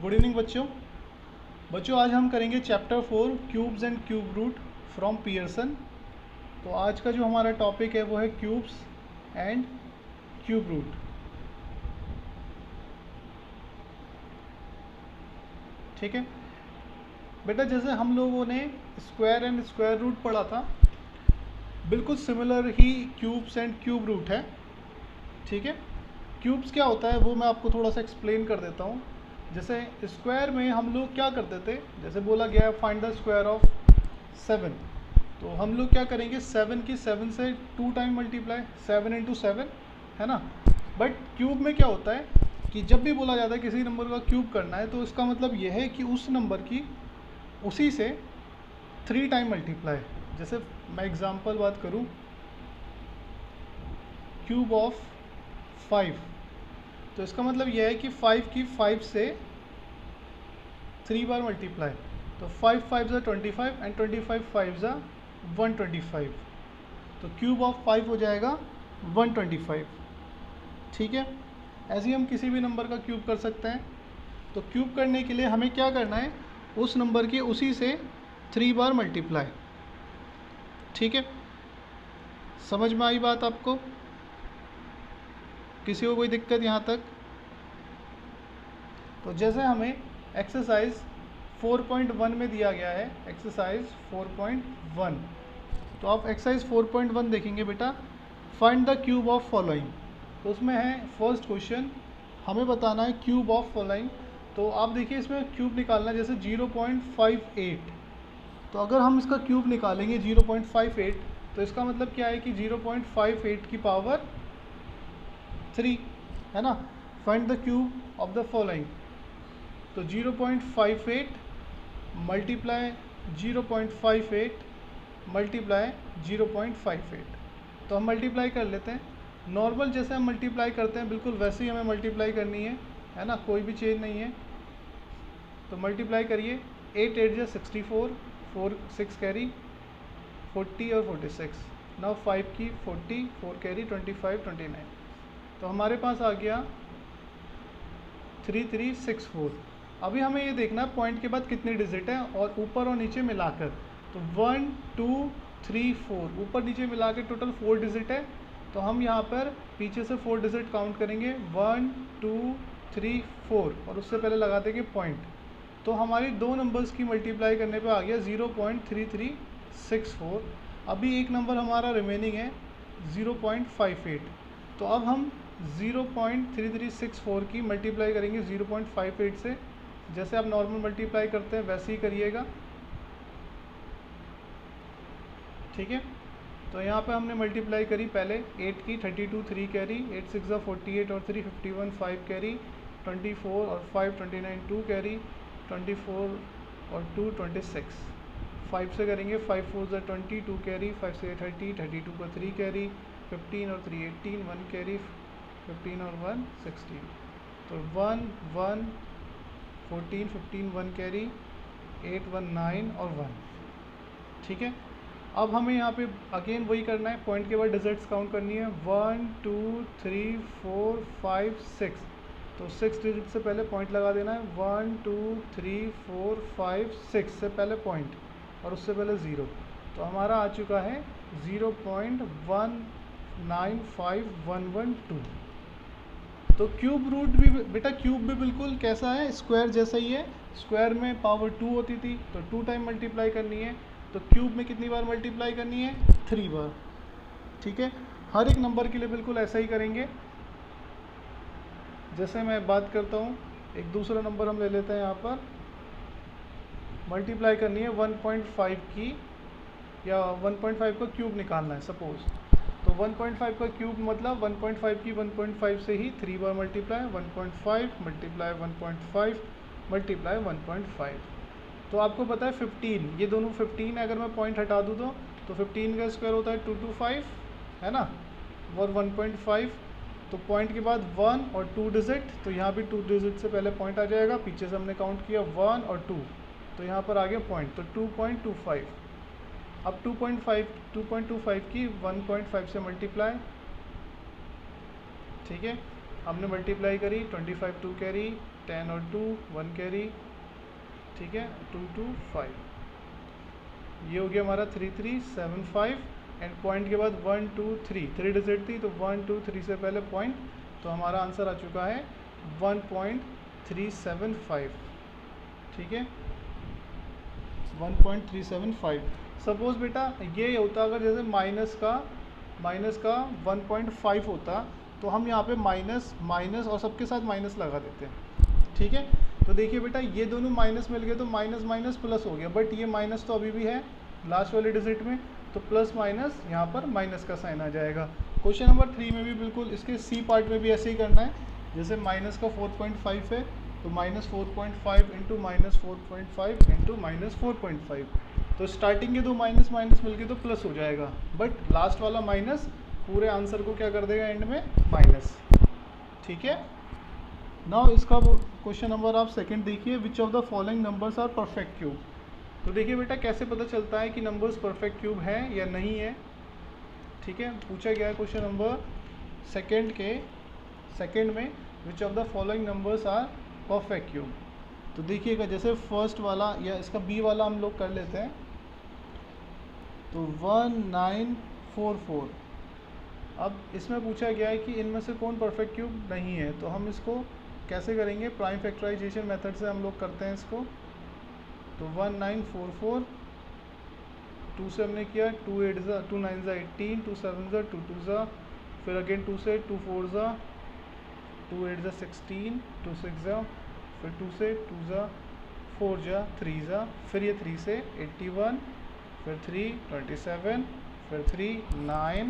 Good evening बच्चों। आज हम करेंगे chapter 4 cubes and cube root from Pearson. तो आज का जो हमारा टॉपिक है वो है क्यूब्स एंड क्यूब रूट। ठीक है बेटा, जैसे हम लोगों ने स्क्वायर एंड स्क्वायर रूट पढ़ा था, बिल्कुल सिमिलर ही क्यूब्स एंड क्यूब रूट है। ठीक है, क्यूब्स क्या होता है वो मैं आपको थोड़ा सा एक्सप्लेन कर देता हूँ। जैसे स्क्वायर में हम लोग क्या करते थे, जैसे बोला गया है फाइंड द स्क्वायर ऑफ 7, तो हम लोग क्या करेंगे 7 की 7 से 2 टाइम मल्टीप्लाई, 7 इंटू 7, है ना। बट क्यूब में क्या होता है कि जब भी बोला जाता है किसी नंबर का क्यूब करना है, तो इसका मतलब यह है कि उस नंबर की उसी से 3 टाइम मल्टीप्लाई। जैसे मैं एग्जांपल बात करूं, क्यूब ऑफ 5, तो इसका मतलब यह है कि 5 की 5 से 3 बार मल्टीप्लाई। तो 5 5 ज़ा 25 एंड 25 5 ज़ा 125, तो क्यूब ऑफ 5 हो जाएगा 125। ठीक है, ऐसे ही हम किसी भी नंबर का क्यूब कर सकते हैं। तो क्यूब करने के लिए हमें क्या करना है, उस नंबर के उसी से 3 बार मल्टीप्लाई। ठीक है, समझ में आई बात आपको? किसी को कोई दिक्कत यहाँ तक? तो जैसे हमें एक्सरसाइज 4.1 में दिया गया है, एक्सरसाइज 4.1, तो आप एक्सरसाइज 4.1 देखेंगे बेटा, find the cube of following. तो उसमें है फर्स्ट क्वेश्चन, हमें बताना है क्यूब ऑफ फॉलोइंग। तो आप देखिए इसमें क्यूब निकालना है, जैसे 0.58। तो अगर हम इसका क्यूब निकालेंगे 0.58, तो इसका मतलब क्या है कि 0.58 की पावर 3, है ना। Find the cube of the following, तो 0.58 मल्टीप्लाई 0.58 मल्टीप्लाई 0.58। तो हम मल्टीप्लाई कर लेते हैं, नॉर्मल जैसे हम मल्टीप्लाई करते हैं बिल्कुल वैसे ही हमें मल्टीप्लाई करनी है ना, कोई भी चेंज नहीं है। तो मल्टीप्लाई करिए, 8 8 जा 64, 4 6 कैरी 40 और 46, नाउ 5 की 40, 4 कैरी 25 29। तो हमारे पास आ गया 3364। अभी हमें ये देखना है पॉइंट के बाद कितनी डिजिट है और ऊपर और नीचे मिलाकर। तो 1 2 3 4 ऊपर नीचे मिला के टोटल 4 डिजिट है। तो हम यहाँ पर पीछे से 4 डिजिट काउंट करेंगे, 1 2 3 4, और उससे पहले लगा देंगे पॉइंट। तो हमारी दो नंबर्स की मल्टीप्लाई करने पे आ गया 0.3364। अभी एक नंबर हमारा रिमेनिंग है 0.58। तो अब हम 0.3364 की मल्टीप्लाई करेंगे 0.58 से। जैसे आप नॉर्मल मल्टीप्लाई करते हैं वैसे ही करिएगा। ठीक है, तो यहाँ पे हमने मल्टीप्लाई करी पहले 8 की 32 3 कैरी, 8 6 ज़ा 48 और 3 51 5 कैरी, 24 और 5 29 2 कैरी, 24 और 2 26। 5 से करेंगे 5 4 ज़ा 20 2 कैरी, 5 से 30 32 का 3 कैरी, 15 और 3 18 1 कैरी, 15 और 1 16। तो 1 1 14 15 1 कैरी, 8 1 9 और 1। ठीक है, अब हमें यहाँ पे अगेन वही करना है, पॉइंट के बाद डिजिट्स काउंट करनी है, 1 2 3 4 5 6। तो 6 डिजिट से पहले पॉइंट लगा देना है, 1 2 3 4 5 6 से पहले पॉइंट और उससे पहले ज़ीरो। तो हमारा आ चुका है 0.195112। तो क्यूब रूट भी बेटा, क्यूब भी बिल्कुल कैसा है, स्क्वायर जैसा ही है। स्क्वायर में पावर 2 होती थी, तो 2 टाइम मल्टीप्लाई करनी है। तो क्यूब में कितनी बार मल्टीप्लाई करनी है, 3 बार। ठीक है, हर एक नंबर के लिए बिल्कुल ऐसा ही करेंगे। जैसे मैं बात करता हूँ, एक दूसरा नंबर हम ले लेते हैं, यहाँ पर मल्टीप्लाई करनी है 1.5 की, या 1.5 का क्यूब निकालना है सपोज। तो 1.5 का क्यूब मतलब 1.5 की 1.5 से ही 3 बार मल्टीप्लाई, 1.5 मल्टीप्लाई 1.5 मल्टीप्लाई 1.5। तो आपको पता है 15, ये दोनों 15 है, अगर मैं पॉइंट हटा दूँ तो 15 का स्क्वायर होता है 225, है ना, और 1.5। तो पॉइंट के बाद 1 और 2 डिजिट, तो यहाँ भी 2 डिजिट से पहले पॉइंट आ जाएगा, पीछे से हमने काउंट किया 1 और 2, तो यहाँ पर आ गया पॉइंट, तो 2.25। अब 2.25 की 1.5 से मल्टीप्लाई। ठीक है, हमने मल्टीप्लाई करी, 25 2 कैरी, 10 और 2 1 कैरी, ठीक है, 2 2 5, ये हो गया हमारा 3 3 7 5 एंड पॉइंट के बाद 1 2 3 डिजिट थी तो 1 2 3 से पहले पॉइंट, तो हमारा आंसर आ चुका है 1.375, ठीक है, 1.375। सपोज बेटा ये होता अगर जैसे माइनस का 1.5 होता तो हम यहाँ पे माइनस माइनस और सबके साथ माइनस लगा देते हैं, ठीक है। तो देखिए बेटा ये दोनों माइनस मिल गए तो माइनस माइनस प्लस हो गया, बट ये माइनस तो अभी भी है लास्ट वाले डिजिट में, तो प्लस माइनस यहाँ पर माइनस का साइन आ जाएगा। क्वेश्चन नंबर 3 में भी बिल्कुल इसके सी पार्ट में भी ऐसे ही करना है, जैसे माइनस का 4.5 है तो -4.5 इंटू -4.5 इंटू -4.5, तो स्टार्टिंग के दो माइनस माइनस मिलके तो प्लस हो जाएगा, बट लास्ट वाला माइनस पूरे आंसर को क्या कर देगा एंड में माइनस, ठीक है। नाउ इसका क्वेश्चन नंबर आप सेकंड देखिए, which of the following numbers are perfect cube. तो देखिए बेटा कैसे पता चलता है कि नंबर्स परफेक्ट क्यूब है या नहीं है, ठीक है। पूछा गया है क्वेश्चन नंबर सेकंड में which of the following numbers are perfect cube. तो देखिएगा जैसे फर्स्ट वाला या इसका बी वाला हम लोग कर लेते हैं, तो 1944। अब इसमें पूछा गया है कि इनमें से कौन परफेक्ट क्यूब नहीं है, तो हम इसको कैसे करेंगे, प्राइम फैक्टराइजेशन मेथड से हम लोग करते हैं इसको। तो 1944, 2 से हमने किया 2 8 ज़ा 2 9 ज़ा 18, 2 7 ज़ा 2 2 ज़ा, फिर अगेन 2 से 2 4 ज़ा 2 8 ज़ा 16, 2 6 ज़ा, फिर 2 से 2 ज़ा 4 ज़ा 3 ज़ा, फिर ये 3 से 81, फिर 3 27, फिर 3 9,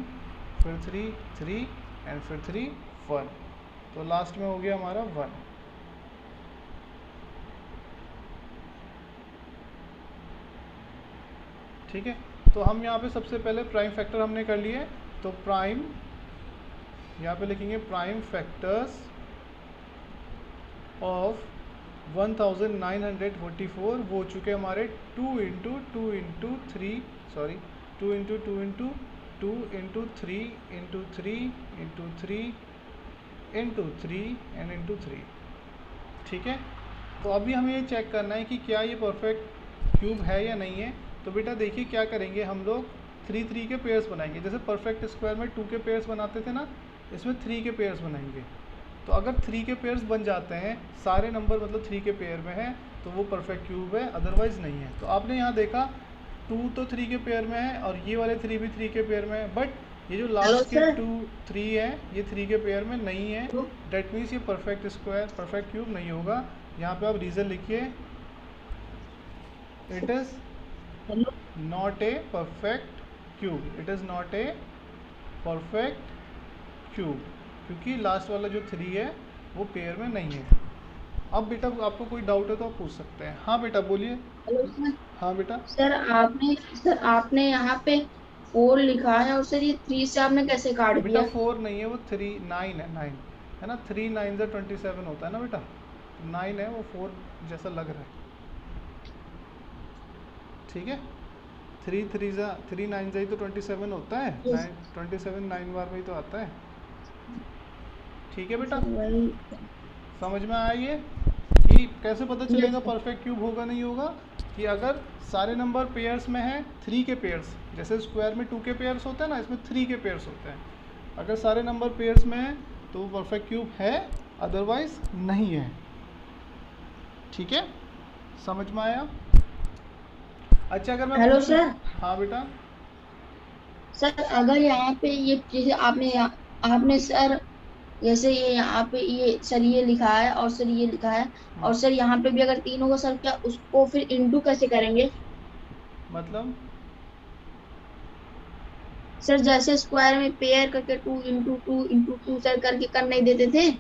फिर 3 3 एंड फिर 3 1, तो लास्ट में हो गया हमारा 1। ठीक है, तो हम यहाँ पे सबसे पहले प्राइम फैक्टर हमने कर लिए, तो प्राइम यहाँ पे लिखेंगे प्राइम फैक्टर्स ऑफ 1944, वो हो चुके हमारे 2 into 2 into 3 sorry 2 into 2 into 2 into 3 into 3 into 3 into 3 and into 3, ठीक है। तो अभी हमें ये चेक करना है कि क्या ये परफेक्ट क्यूब है या नहीं है। तो बेटा देखिए क्या करेंगे, हम लोग 3 3 के पेयर्स बनाएंगे, जैसे परफेक्ट स्क्वायर में 2 के पेयर्स बनाते थे ना, इसमें 3 के पेयर्स बनाएंगे। तो अगर 3 के पेयर्स बन जाते हैं, सारे नंबर मतलब 3 के पेयर में है, तो वो परफेक्ट क्यूब है, अदरवाइज़ नहीं है। तो आपने यहाँ देखा 2 तो 3 के पेयर में है और ये वाले 3 भी 3 के पेयर में है, बट ये जो लास्ट के 2 3 है ये 3 के पेयर में नहीं है, डेट मीन्स ये परफेक्ट स्क्वायर परफेक्ट क्यूब नहीं होगा। यहाँ पे आप रीज़न लिखिए, it is not a perfect cube, it is not a perfect cube, क्योंकि लास्ट वाला जो 3 है वो पेयर में नहीं है। अब बेटा आपको कोई डाउट है तो आप पूछ सकते हैं। हाँ बेटा बोलिए। Hello sir. हाँ बेटा। सर आपने यहाँ पे 4 लिखा है और सर ये 3 से आपने कैसे काट बेटा दिया? 4 नहीं है, वो 3 9 है, 9 है ना, 3 9 से 27 होता है ना बेटा, 9 है वो 4 जैसा लग रहा है, ठीक है। 3 3 जा 3 9 जा ही तो 27 होता है, 9 27 9 बार में ही तो आता है, ठीक है बेटा। वही समझ में आया ये कि कैसे पता चलेगा परफेक्ट क्यूब होगा नहीं होगा, कि अगर सारे नंबर पेयर्स में हैं 3 के पेयर्स, जैसे स्क्वायर में 2 के पेयर्स होते हैं ना, इसमें 3 के पेयर्स होते हैं। अगर सारे नंबर पेयर्स में हैं तो वो परफेक्ट क्यूब है, अदरवाइज नहीं है, ठीक है। समझ में आया? अच्छा अगर मैं हेलो सर। हाँ बेटा। सर अगर यहाँ पे ये जैसे आपने सर जैसे ये यहाँ पे ये सर ये लिखा है और सर ये लिखा है और सर यहाँ पे भी अगर 3 होगा सर, क्या उसको फिर इंटू कैसे करेंगे? मतलब सर जैसे स्क्वायर में पेयर करके 2 इंटू 2 इंटू 2 सर करके कर नहीं देते थे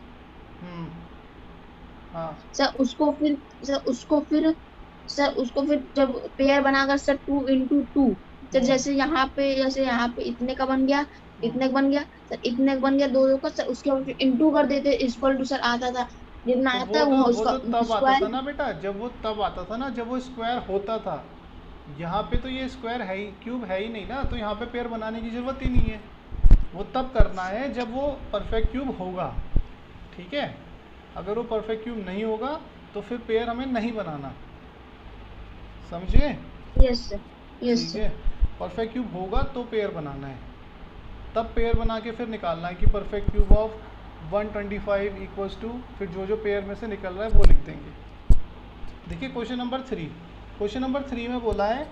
हाँ सर, उसको फिर जब पेयर बनाकर सर 2 इंटू 2 सर, जैसे यहाँ पे इतने का बन गया, इतने का बन गया सर, इतने का बन गया 2 2 का सर, उसके बाद इंटू कर देते, इक्वल टू सर आता था, जितना तो आता है वो वो उसका तो तब आता था स्क्वायर। ना बेटा, जब वो तब आता था ना जब वो स्क्वायर होता था। यहाँ पे तो ये स्क्वायर है ही, क्यूब है ही नहीं ना, तो यहाँ पे पेयर बनाने की ज़रूरत ही नहीं है। वो तब करना है जब वो परफेक्ट क्यूब होगा, ठीक है, अगर वो परफेक्ट क्यूब नहीं होगा तो फिर पेयर हमें नहीं बनाना, समझे? यस सर, यस ठीक सर। है, परफेक्ट क्यूब होगा तो पेयर बनाना है, तब पेयर बना के फिर निकालना है कि perfect cube of 125 equals to, फिर जो जो पेयर में से निकल रहा है वो लिख देंगे। देखिए क्वेश्चन नंबर 3, क्वेश्चन नंबर 3 में बोला है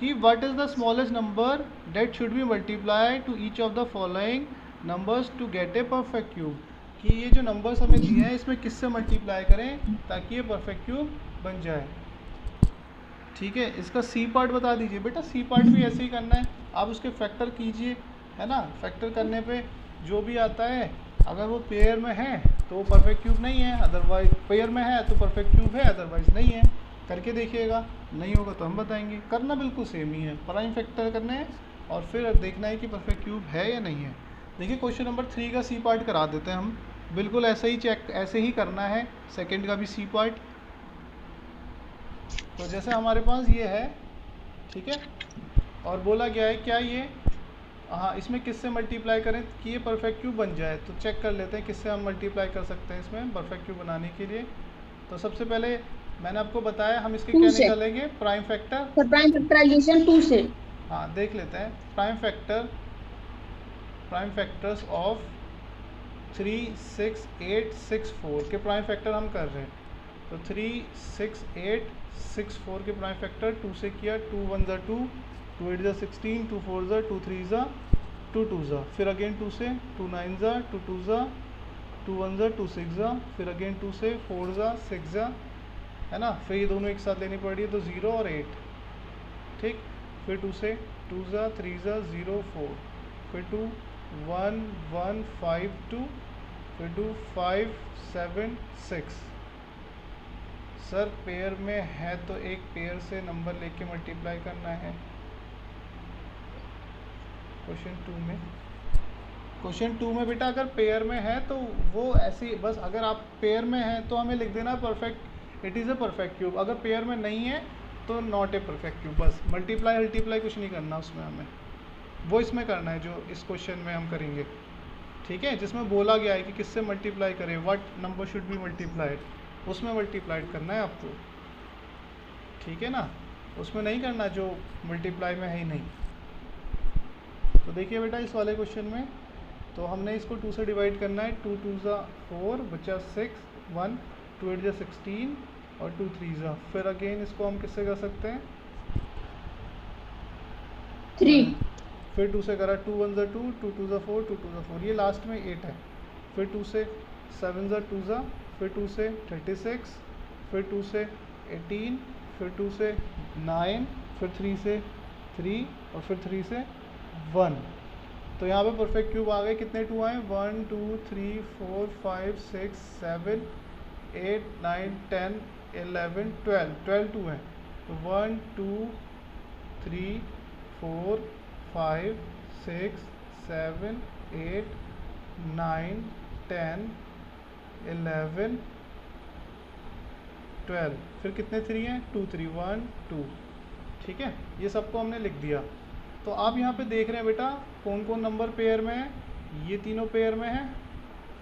कि what is the smallest number that should be multiply to each of the following numbers to get a perfect cube, कि ये जो नंबर्स हमें दिए हैं इसमें किससे मल्टीप्लाई करें ताकि ये परफेक्ट क्यूब बन जाए। ठीक है, इसका सी पार्ट बता दीजिए बेटा, सी पार्ट भी ऐसे ही करना है, आप उसके फैक्टर कीजिए, है ना, फैक्टर करने पे जो भी आता है अगर वो पेयर में है तो वो परफेक्ट क्यूब नहीं है, अदरवाइज पेयर में है तो परफेक्ट क्यूब है, अदरवाइज नहीं है। करके देखिएगा, नहीं होगा तो हम बताएंगे। करना बिल्कुल सेम ही है, प्राइम फैक्टर करने हैं और फिर देखना है कि परफेक्ट क्यूब है या नहीं है। देखिए क्वेश्चन नंबर 3 का सी पार्ट करा देते हैं हम, बिल्कुल ऐसे ही चेक, ऐसे ही करना है सेकेंड का भी सी पार्ट। तो जैसे हमारे पास ये है, ठीक है, और बोला गया है क्या ये, हाँ, इसमें किससे मल्टीप्लाई करें कि ये परफेक्ट क्यूब बन जाए, तो चेक कर लेते हैं किससे हम मल्टीप्लाई कर सकते हैं इसमें परफेक्ट क्यूब बनाने के लिए। तो सबसे पहले मैंने आपको बताया हम इसके 2 क्या से निकालेंगे, prime factor. Sir, prime factorisation 2 से। हाँ देख लेते हैं, prime factor, prime factors of 3, 6, 8, 6, 4 के प्राइम फैक्टर हम कर रहे हैं। तो 3, 6, 8, 6, 4 के प्राइम फैक्टर 2 से किया, 2 1 ज़ा 2, 2 8 ज़ा 16, 2 4 ज़ा 2 3 ज़ा 2 2 ज़ा, फिर अगेन 2 से 2 9 ज़ा 2 2 ज़ा 2 1 ज़ा 2 6 ज़ा, फिर अगेन 2 से 4 ज़ा 6 ज़ा, है ना, फिर ये दोनों एक साथ लेनी पड़ रही है तो 0 और 8, ठीक, फिर 2 से 2 ज़ा 3 ज़ा 0 4, फिर 2 1 1 5 2, फिर 2 5 7 6। सर पेयर में है तो एक पेयर से नंबर लेके मल्टीप्लाई करना है। क्वेश्चन 2 में बेटा अगर पेयर में है तो वो ऐसी बस, अगर आप पेयर में है तो हमें लिख देना perfect, it is a perfect cube, अगर पेयर में नहीं है तो नॉट ए परफेक्ट क्यूब, बस मल्टीप्लाई मल्टीप्लाई कुछ नहीं करना उसमें हमें, वो इसमें करना है जो इस क्वेश्चन में हम करेंगे। ठीक है, जिसमें बोला गया है कि किससे मल्टीप्लाई करें, what number should B multiplied, उसमें मल्टीप्लाइड करना है आपको, ठीक है ना, उसमें नहीं करना जो मल्टीप्लाई में है ही नहीं। तो देखिए बेटा इस वाले क्वेश्चन में तो हमने इसको 2 से डिवाइड करना है, 2 2 ज़ा 4 बचा 6 1, 2 8 ज़ा 16 और 2 3 ज़ा, फिर अगेन इसको हम किससे कर सकते हैं 3। फिर 2 से करा, 2 1 ज़ा 2, 2 2 ज़ा 4, 2 2 ज़ा 4, ये लास्ट में 8 है, फिर 2 से 7 ज़ा 2 ज़ा, फिर 2 से 36, फिर 2 से 18, फिर 2 से 9, फिर 3 से 3 और फिर 3 से 1। तो यहाँ पे परफेक्ट क्यूब आ गए, कितने 2 आए, 1 2 3 4 5 6 7 8 9 10 11 12, 12 2 हैं, तो 1 2 3 4 5 6 7 8 9 10 11 12, फिर कितने 3 हैं, 2 3 1 2, ठीक है, ये सबको हमने लिख दिया। तो आप यहाँ पे देख रहे हैं बेटा कौन कौन नंबर पेयर में है, ये तीनों पेयर में है,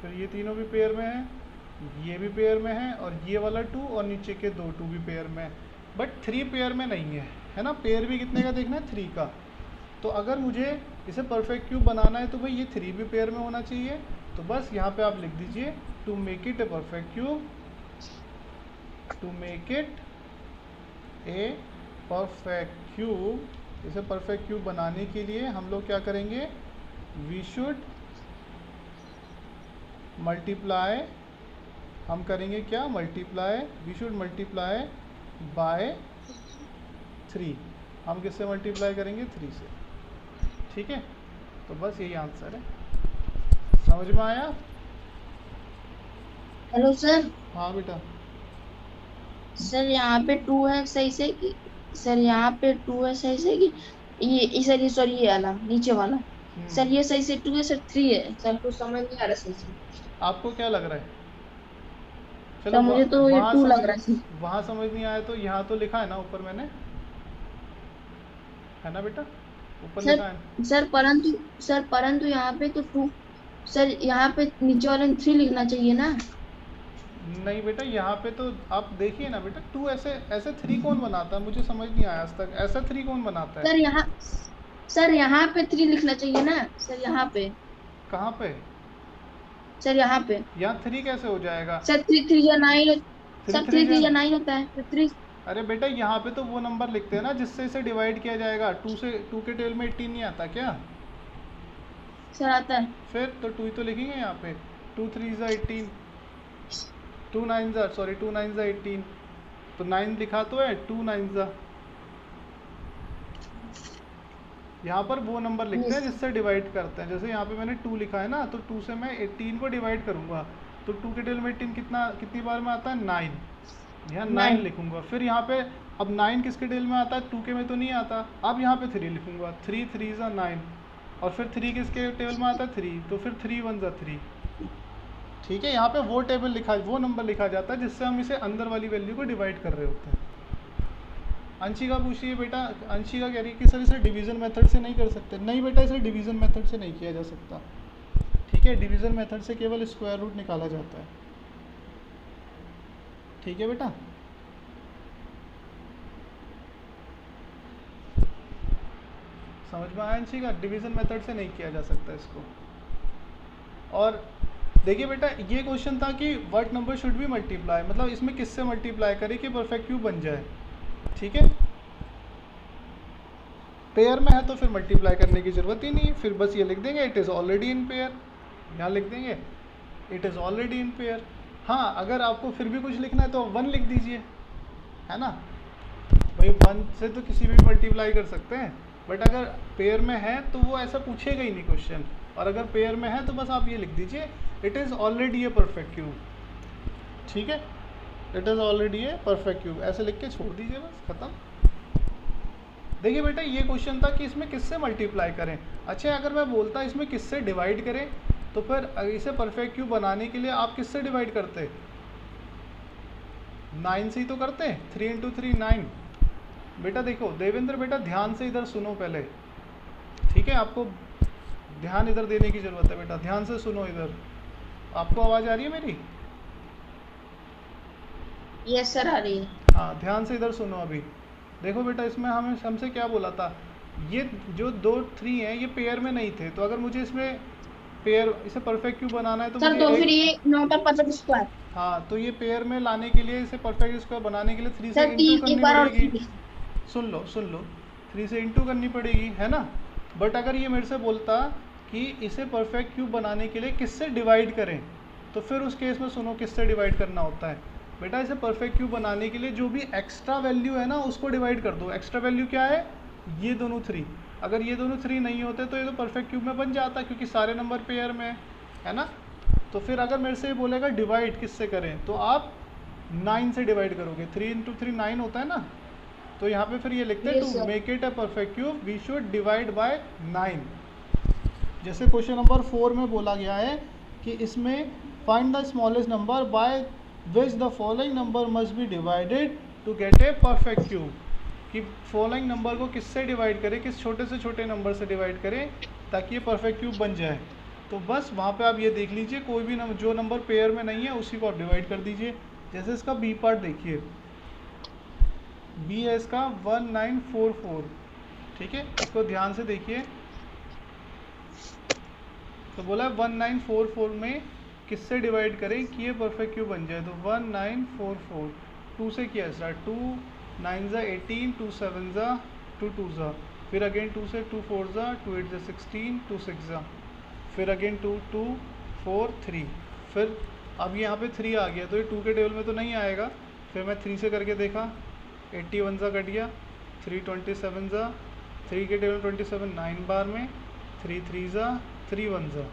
फिर ये तीनों भी पेयर में है, ये भी पेयर में है और ये वाला 2 और नीचे के 2 2 भी पेयर में है, बट 3 पेयर में नहीं है ना, पेयर भी कितने का देखना है 3 का। तो अगर मुझे इसे परफेक्ट क्यूब बनाना है तो भाई ये 3 भी पेयर में होना चाहिए, तो बस यहाँ पे आप लिख दीजिए to make it a perfect cube, to make it a perfect cube, इसे परफेक्ट क्यूब बनाने के लिए हम लोग क्या करेंगे, वी शुड मल्टीप्लाई, हम करेंगे क्या multiply, we should multiply by 3, हम किससे मल्टीप्लाई करेंगे 3 से, ठीक है, तो बस यही आंसर है, समझ में आया? Hello sir. हाँ बेटा, सर यहाँ पे 2 है सही से कि, सर यहाँ पे 2 है सही से कि सर ये सॉरी ये वाला नीचे वाला, सर ये सही से 2 है, सर 3 है, सर कुछ समझ नहीं आ रहा सही से। आपको क्या लग रहा है? चलो सर मुझे तो ये वहाँ 2 समझ, लग रहा है। वहाँ समझ नहीं आया तो यहाँ तो लिखा है ना ऊपर मैंने, है ना बेटा, ऊपर लिखा है। सर परंतु यहाँ पे तो 2, सर यहाँ पे नीचे वाले 3 लिखना चाहिए ना। नहीं बेटा, यहाँ पे तो आप देखिए ना बेटा, टू ऐसे ऐसे थ्री कौन बनाता है, मुझे समझ नहीं आया आज तक, ऐसा थ्री कौन बनाता है? सर यहाँ सर यहाँ पे 3 लिखना चाहिए ना सर, यहाँ पे। कहाँ पे? सर यहाँ पे। यहाँ थ्री कैसे हो जाएगा? सर 3 3 या 9। थ्री सर थ्री 3 3 जन, या 9 होता है, तो 3। अरे बेटा यहाँ पे तो वो नंबर लिखते हैं ना जिससे इसे डिवाइड किया जाएगा, टू से, टू के टेबल में 18 नहीं आता क्या? सर आता है। फिर तो टू ही तो लिखेंगे यहाँ पे, टू थ्री ज़ा 18, टू नाइन ज़ा, सॉरी टू नाइन ज़ा 18, तो 9 लिखा तो है, टू नाइन ज़ा, यहाँ पर वो नंबर लिखते हैं यस। जिससे डिवाइड करते हैं। जैसे यहाँ पे मैंने 2 लिखा है ना, तो 2 से मैं 18 को डिवाइड करूँगा, तो 2 के टेबल में 18 कितना, कितनी बार में आता है? 9। यहाँ 9 9। लिखूँगा। फिर यहाँ पे अब 9 किसके टेबल में आता है? 2 के में तो नहीं आता। अब यहाँ पे 3 लिखूँगा, 3 3 ज़ा 9, और फिर 3 किसके टेबल में आता है? 3, तो फिर 3 1 ज़ा 3। ठीक है, यहाँ पे वो टेबल लिखा, वो नंबर लिखा जाता है जिससे हम इसे अंदर वाली वैल्यू को डिवाइड कर रहे होते हैं। अंशिका पूछ रही है बेटा, अंशिका कह रही है कि सर इसे डिवीज़न मेथड से नहीं कर सकते। नहीं बेटा, इसे डिवीज़न मेथड से नहीं किया जा सकता। ठीक है, डिवीज़न मेथड से केवल स्क्वायर रूट निकाला जाता है। ठीक है बेटा, समझ में आया अंशिका? डिवीज़न मेथड से नहीं किया जा सकता इसको। और देखिए बेटा, ये क्वेश्चन था कि what number should be multiply, मतलब इसमें किससे मल्टीप्लाई करें कि परफेक्ट क्यूब बन जाए। ठीक है, पेयर में है तो फिर मल्टीप्लाई करने की ज़रूरत ही नहीं है, फिर बस ये लिख देंगे it is already in pair, यहाँ लिख देंगे it is already in pair. हाँ, अगर आपको फिर भी कुछ लिखना है तो 1 लिख दीजिए, है ना भाई, 1 से तो किसी भी मल्टीप्लाई कर सकते हैं, बट अगर पेयर में है तो वो ऐसा पूछेगा ही नहीं क्वेश्चन, और अगर पेयर में है तो बस आप ये लिख दीजिए it is already A perfect cube. ठीक है, it is already A perfect cube, ऐसे लिख के छोड़ दीजिए, बस खत्म। देखिए बेटा, ये क्वेश्चन था कि इसमें किससे मल्टीप्लाई करें। अच्छा, अगर मैं बोलता इसमें किससे डिवाइड करें, तो फिर इसे परफेक्ट क्यूब बनाने के लिए आप किससे डिवाइड करते? 9 से ही तो करते हैं, 3 इंटू 3 9। बेटा देखो देवेंद्र, बेटा ध्यान से इधर सुनो पहले, ठीक है, आपको ध्यान इधर देने की ज़रूरत है बेटा, ध्यान से सुनो इधर। आपको आवाज़ आ रही है मेरी? यस सर, आ रही है। हाँ, ध्यान से इधर सुनो अभी। देखो बेटा, इसमें हमें हमसे क्या बोला था, ये जो 2 3 हैं ये पेयर में नहीं थे, तो अगर मुझे इसमें पेयर, इसे परफेक्ट क्यूब बनाना है तो सर मुझे तो फिर एक, ये 9 का परफेक्ट स्क्वायर। हाँ, तो ये पेयर में लाने के लिए, इसे परफेक्ट स्क्वायर बनाने के लिए 3 से सर इंटू 3 एक करनी बार और पड़ेगी। 3। सुन लो सुन लो, 3 से इंटू करनी पड़ेगी, है ना। बट अगर ये मेरे से बोलता कि इसे परफेक्ट क्यूब बनाने के लिए किससे डिवाइड करें, तो फिर उस केस में सुनो किससे डिवाइड करना होता है। बेटा, इसे परफेक्ट क्यूब बनाने के लिए जो भी एक्स्ट्रा वैल्यू है ना उसको डिवाइड कर दो। एक्स्ट्रा वैल्यू क्या है? ये दोनों 3। अगर ये दोनों 3 नहीं होते तो ये तो परफेक्ट क्यूब में बन जाता, क्योंकि सारे नंबर पेयर में है ना। तो फिर अगर मेरे से ये बोलेगा डिवाइड किससे करें, तो आप 9 से डिवाइड करोगे। 3 इंटू 3 9 होता है ना, तो यहाँ पे फिर ये लिखते हैं yes to sir. Make it a perfect cube we should divide by 9। जैसे क्वेश्चन नंबर 4 में बोला गया है कि इसमें find the smallest number by which the following number must be divided to get a perfect cube, कि following number को किससे डिवाइड करें, किस छोटे से छोटे नंबर से डिवाइड करें ताकि ये परफेक्ट क्यूब बन जाए। तो बस वहाँ पे आप ये देख लीजिए, कोई भी नंबर जो नंबर पेयर में नहीं है उसी को आप डिवाइड कर दीजिए। जैसे इसका बी पार्ट देखिए, बी है इसका 1944। ठीक है, इसको ध्यान से देखिए, तो बोला 1944 में किससे डिवाइड करें कि ये परफेक्ट क्यूब बन जाए, तो 1944 2 से किया स्टार्ट, 2 9 ज़ा 18, 2 7 ज़ा 2 2 ज़ा, फिर अगेन 2 से 2 4 ज़ा 2 8 ज़ा 16, 2 6 ज़ा, फिर अगेन 2 2 4 3, फिर अब यहाँ पे 3 आ गया, तो ये 2 के टेबल में तो नहीं आएगा। फिर मैं 3 से करके देखा, 81 ज़ा कट गया, 3 27 ज़ा, 3 के टेबल 27 9 बार में, 3 3 ज़ा 3 1 ज़ा।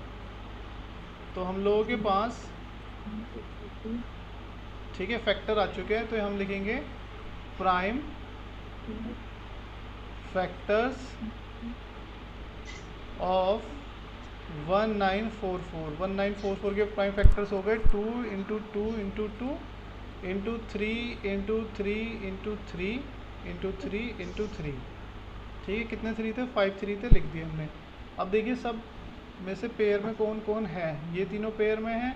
तो हम लोगों के पास, ठीक है, फैक्टर आ चुके हैं, तो हम लिखेंगे प्राइम फैक्टर्स ऑफ 1944। 1944 के प्राइम फैक्टर्स हो गए 2 into 2 into 2 into 3 into 3 into 3 into 3 into 3। ठीक है, कितने 3 थे? 5 3 थे, लिख दिए हमने। अब देखिए सब में से पेयर में कौन कौन है। ये तीनों पेयर में है,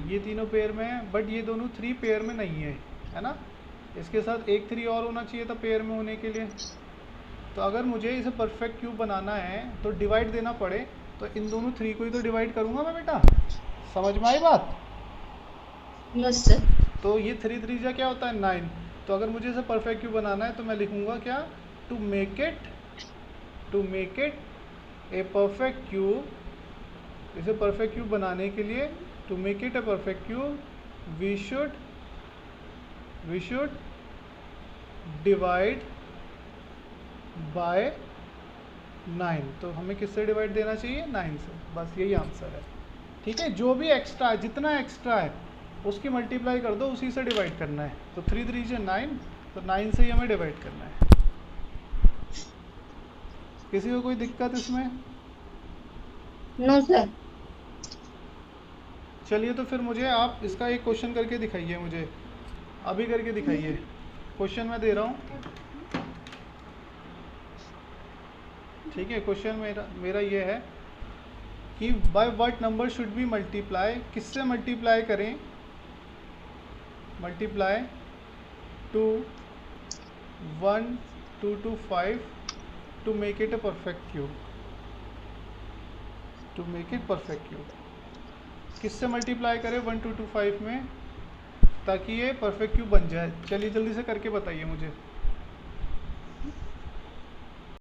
ये तीनों पेयर में है, बट ये दोनों 3 पेयर में नहीं है ना। इसके साथ एक 3 और होना चाहिए था पेयर में होने के लिए। तो अगर मुझे इसे परफेक्ट क्यूब बनाना है तो डिवाइड देना पड़े, तो इन दोनों 3 को ही तो डिवाइड करूँगा मैं बेटा। समझ में आई बात? Yes sir. तो ये 3 3 जा क्या होता है 9। तो अगर मुझे इसे परफेक्ट क्यूब बनाना है तो मैं लिखूँगा क्या, to make it a perfect cube. इसे परफेक्ट क्यूब बनाने के लिए, to make it a perfect cube, we should divide by 9। तो हमें किससे डिवाइड देना चाहिए, 9 से। बस यही आंसर है। ठीक है, जो भी एक्स्ट्रा है, जितना एक्स्ट्रा है उसकी मल्टीप्लाई कर दो, उसी से डिवाइड करना है। तो 3 3 से 9, तो 9 से ही हमें डिवाइड करना है। किसी को कोई दिक्कत इसमें? No sir. चलिए तो फिर मुझे आप इसका एक क्वेश्चन करके दिखाइए, मुझे अभी करके दिखाइए। क्वेश्चन मैं दे रहा हूँ, ठीक है। क्वेश्चन मेरा ये है कि by what number should be multiply, किससे मल्टीप्लाई करें, multiply to 1 2 to 5 to make it a perfect cube, to make it perfect cube. किससे मल्टीप्लाई करें 1 2 to 5 में, ताकि ये परफेक्ट क्यूब बन जाए। चलिए जल्दी से करके बताइए मुझे।